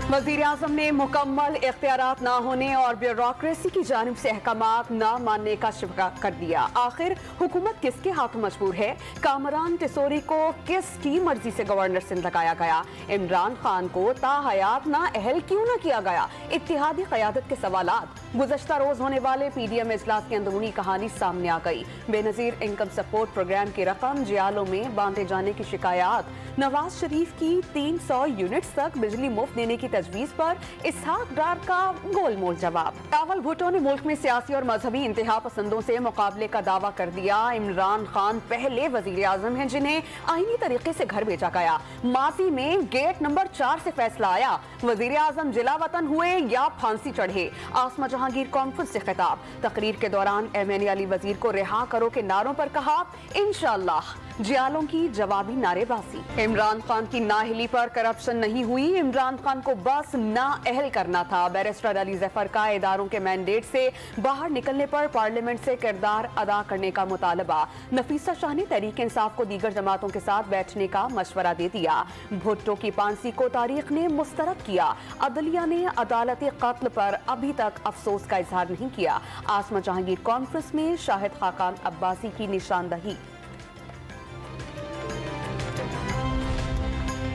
वज़ीर-ए-आज़म ने मुकम्मल इख्तियारात ना होने और ब्यूरोक्रेसी की जानिब से अहकामात ना मानने का शिकवा कर दिया। आखिर हुकूमत किसके हाथों मजबूर है? कामरान टिसोरी को किसकी मर्जी से गवर्नर सिंध लगाया गया? इमरान खान को ताहयात ना अहल क्यों ना किया गया? इत्तेहादी क़यादत के सवालात। गुज़श्ता रोज होने वाले PDM इजलास की अंदरूनी कहानी सामने आ गई। बेनज़ीर इनकम सपोर्ट प्रोग्राम की रकम जियालों में बांटे जाने की शिकायत। नवाज शरीफ की 300 यूनिट्स तक बिजली मुफ्त देने की तजवीज़ पर इसहाक डार का गोलमोल जवाब। रावल भुट्टो ने मुल्क में सियासी और मजहबी इंतहा पसंदों से मुकाबले का दावा कर दिया। इमरान खान पहले वज़ीर-ए-आज़म हैं जिन्हें आईनी तरीके से घर भेजा गया। माजी में गेट नंबर 4 से फैसला आया, वज़ीर-ए-आज़म जिला वतन हुए या फांसी चढ़े। आसमा जहांगीर कॉन्फ्रेंस से खिताब। तकरीर के दौरान MNA अली वजीर को रिहा करो के नारों पर कहा इंशाअल्लाह जियालों की जवाबी नारेबाजी। इमरान खान की नाअहली पर करप्शन नहीं हुई, इमरान खान को बस नाअहल करना था। बैरिस्टर अली ज़फ़र का इदारों के मैंडेट से बाहर निकलने पर पार्लियामेंट से किरदार अदा करने का मुतालबा। नफीसा शाह ने तहरीक इंसाफ को दीगर जमातों के साथ बैठने का मशवरा दे दिया। भुट्टो की फांसी को तारीख ने मुस्तरद किया। अदलिया ने अदालती कत्ल पर अभी तक अफसोस का इजहार नहीं किया। आसमा जहांगीर कॉन्फ्रेंस में शाहिद खाकान अब्बासी की निशानदही।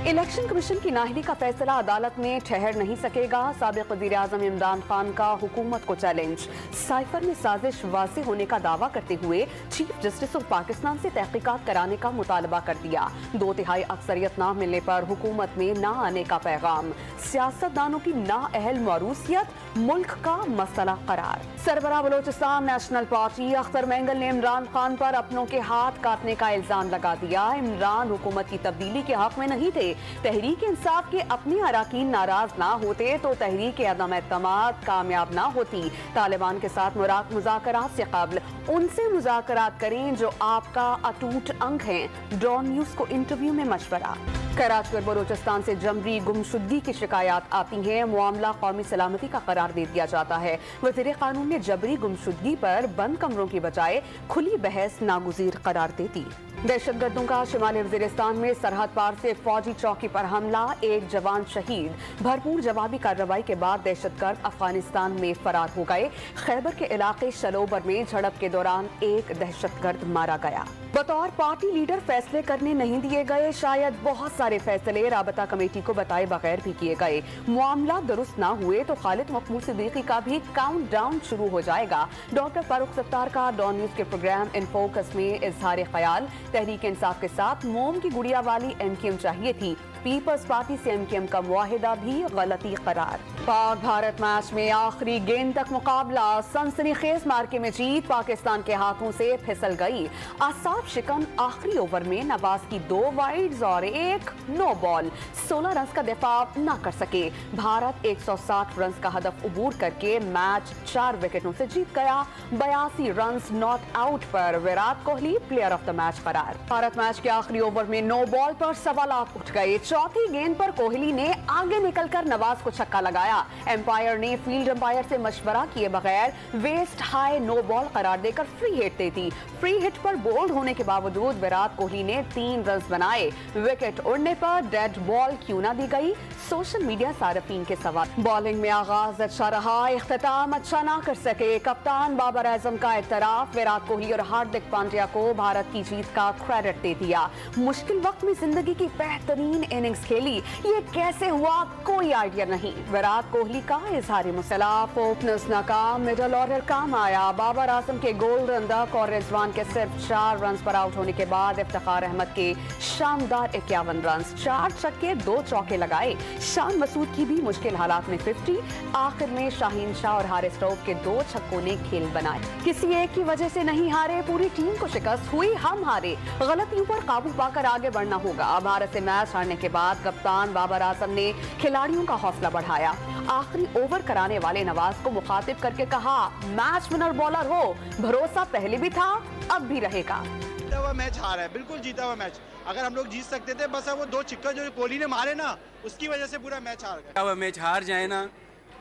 इलेक्शन कमीशन की नाअहली का फैसला अदालत में ठहर नहीं सकेगा। साबिक वज़ीर-ए-आज़म इमरान खान का हुकूमत को चैलेंज। साइफर में साजिश वाज़ेह होने का दावा करते हुए चीफ जस्टिस ऑफ पाकिस्तान से तहकीकात कराने का मुतालबा कर दिया। 2/3 अक्सरियत ना मिलने पर हुकूमत में ना आने का पैगाम। सियासतदानों की नाअहल मौरूसियत मुल्क का मसला करार। सरबराह बलोचिस्तान नेशनल पार्टी अख्तर मेंगल ने इमरान खान पर अपनों के हाथ काटने का इल्जाम लगा दिया। इमरान हुकूमत की तब्दीली के हक में नहीं थे। तहरीक इंसाफ के अपने अरकान नाराज ना होते तो तहरीक अदम एतमाद कामयाब ना होती। तालिबान के साथ मुज़ाकरात से कबल उनसे मुज़ाकरात करें जो आपका अटूट अंग हैं। डॉन न्यूज़ को इंटरव्यू में मशवरा। कराची और बलोचिस्तान से जबरी गुमशुदगी की शिकायत आती हैं। मामला कौमी सलामती का करार दे दिया जाता है। वज़ीर कानून ने जबरी गुमशुदगी पर बंद कमरों की बजाय खुली बहस नागुज़ीर करार दे दी। दहशतगर्दों का शिमाली वज़ीरिस्तान में सरहद पार से फौजी चौकी पर हमला, एक जवान शहीद। भरपूर जवाबी कार्रवाई के बाद दहशतगर्द अफगानिस्तान में फरार हो गए। खैबर के इलाके शलोबर में झड़प के दौरान एक दहशतगर्द मारा गया। बतौर पार्टी लीडर फैसले करने नहीं दिए गए। शायद बहुत सारे फैसले राबता कमेटी को बताए बगैर भी किए गए। मामला दुरुस्त ना हुए तो खालिद मकबूल सिद्दीकी का भी काउंट डाउन शुरू हो जाएगा। डॉक्टर फारूक सत्तार का डॉन न्यूज़ के प्रोग्राम इन फोकस में इजहार ख्याल। तहरीक इंसाफ के साथ मोम की गुड़िया वाली MKM चाहिए थी। पीपल्स पार्टी से MKM का मुआहिदा भी गलती करार। पाक भारत मैच में आखिरी गेंद तक मुकाबला। सनसनीखेज मार्के में जीत पाकिस्तान के हाथों से फिसल गई। आसाब शिकन आखिरी ओवर में नवाज की 2 वाइड्स और 1 नो बॉल। 16 रन का दिफा न कर सके। भारत 160 रन का हदफ उबूर करके मैच 4 विकेटों से जीत गया। 82 रन नॉट आउट पर Virat Kohli player of the match करार। भारत मैच के आखिरी ओवर में नो बॉल पर सवालात उठ गए। चौथी गेंद पर कोहली ने आगे निकलकर नवाज को छक्का लगाया। एम्पायर ने फील्ड एम्पायर से मशवरा किए बगैर वेस्ट हाई नो बॉल करार देकर फ्री हिट दे दी। फ्री हिट पर बोल्ड होने के बावजूद विराट कोहली ने 3 रन बनाए। विकेट उड़ने पर डेड बॉल क्यों ना दी गई? सोशल मीडिया सारफीन के सवाल। बॉलिंग में आगाज अच्छा रहा, इख्तिताम अच्छा ना कर सके। कप्तान बाबर आजम का इतराफ। विराट कोहली और हार्दिक पांड्या को भारत की जीत का क्रेडिट दे दिया। मुश्किल वक्त में जिंदगी की बेहतरीन इनिंग्स खेली, ये कैसे हुआ कोई आइडिया नहीं। विराट कोहली का इजहार मुसलाफ। ओपनर्स नाकाम, मिडल ऑर्डर काम आया। बाबर आजम के गोल्डन डक और रिजवान के सिर्फ 4 रन पर आउट होने के बाद इफ्तिखार अहमद के शानदार 51 रन, 4 छक्के 2 चौके लगाए। शान मसूद की भी मुश्किल हालात में 50। आखिर में शाहीन शाह और हारिस रऊफ के 2 छक्कों ने खेल बनाए। किसी एक की वजह से नहीं हारे, पूरी टीम को शिकस्त हुई, हम हारे। गलतियों पर काबू पाकर आगे बढ़ना होगा। भारत से मैच हारने के बाद कप्तान बाबर आजम ने खिलाड़ियों का हौसला बढ़ाया। आखिरी ओवर कराने वाले नवाज को मुखातिब करके कहा, मैच विनर बॉलर हो, भरोसा पहले भी था अब भी रहेगा। जीता हुआ मैच हारा है, बिल्कुल जीता हुआ मैच। अगर हम लोग जीत सकते थे, बस वो 2 छिक्के जो कोहली ने मारे ना, उसकी वजह से पूरा मैच हार गया। वो मैच हार जाए ना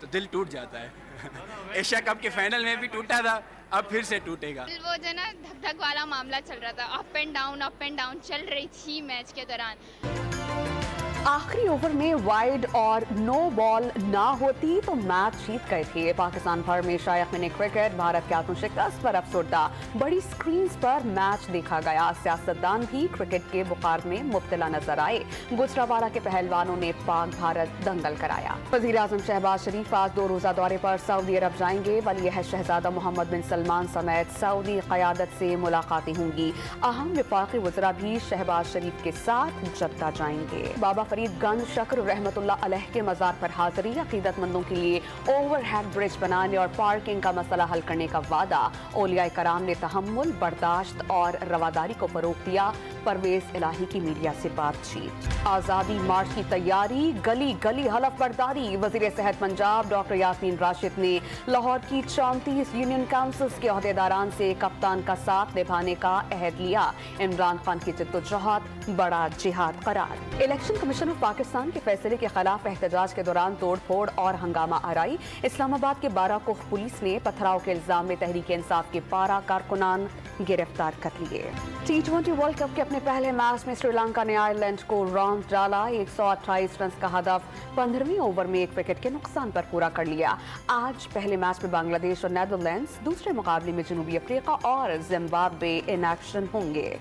तो दिल टूट जाता है। एशिया कप के फाइनल में भी टूटा था, अब फिर से टूटेगा। वो जो ना धक धक वाला मामला चल रहा था, अप एंड डाउन चल रही थी मैच के दौरान। आखिरी ओवर में वाइड और नो बॉल ना होती तो मैच जीत गए थे। पाकिस्तान भर में शायक मिनी क्रिकेट भारत के आत्म शिकस्त पर अफसरदा। बड़ी स्क्रीन पर मैच देखा गया। सियासतदान भी क्रिकेट के बुखार में मुब्तला नजर आए। गुजरावाला के पहलवानों ने पाक भारत दंगल कराया। वजीर आजम शहबाज शरीफ आज 2 रोजा दौरे पर सऊदी अरब जाएंगे। वली शहजादा मोहम्मद बिन सलमान समेत सऊदी क़यादत से मुलाकातें होंगी। अहम वफाकी वज़रा भी शहबाज शरीफ के साथ जद्दा जाएंगे। बाबा फरीदगंज शक्र रहमतुल्लाह अलैह के मज़ार पर हाज़िरी। अक़ीदतमंदों के लिए ओवरहेड ब्रिज बनाने और पार्किंग का मसला हल करने का वादा। औलिया कराम ने तहम्मुल, बर्दाश्त और रवादारी को फ़रोग़ दिया। परवेज़ इलाही की मीडिया से बातचीत। आज़ादी मार्च की तैयारी, गली गली हलफ बर्दारी। वज़ीर सेहत पंजाब डॉक्टर यास्मीन राशिद ने लाहौर की 34 यूनियन काउंसिल्स के अहदेदारान से कप्तान का साथ निभाने का अहद लिया। इमरान खान की जद्दोजहद बड़ा जिहाद करार। इलेक्शन कमीशन ऑफ पाकिस्तान के फैसले के खिलाफ एहतजाज के दौरान तोड़ फोड़ और हंगामा आराई। इस्लामाबाद के बाराकोह पुलिस ने पथराव के इल्जाम में तहरीक इंसाफ के 12 कारकुनान गिरफ्तार कर लिए। T20 वर्ल्ड कप के अपने पहले मैच में श्रीलंका ने आयरलैंड को रॉन्स डाला। 128 रन का हदफ 15वें ओवर में 1 विकेट के नुकसान पर पूरा कर लिया। आज पहले मैच में बांग्लादेश और नेदरलैंड्स, दूसरे मुकाबले में जनूबी अफ्रीका और जिम्बाब्वे इन एक्शन होंगे।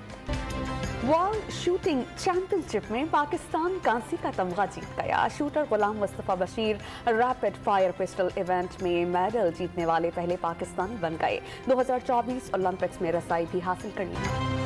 वर्ल्ड शूटिंग चैंपियनशिप में पाकिस्तान कांसी का तमगा जीत गया। Shooter Ghulam Mustafa Bashir rapid fire pistol event में मेडल जीतने वाले पहले पाकिस्तानी बन गए। 2024 ओलंपिक्स में रसाई भी हासिल कर ली।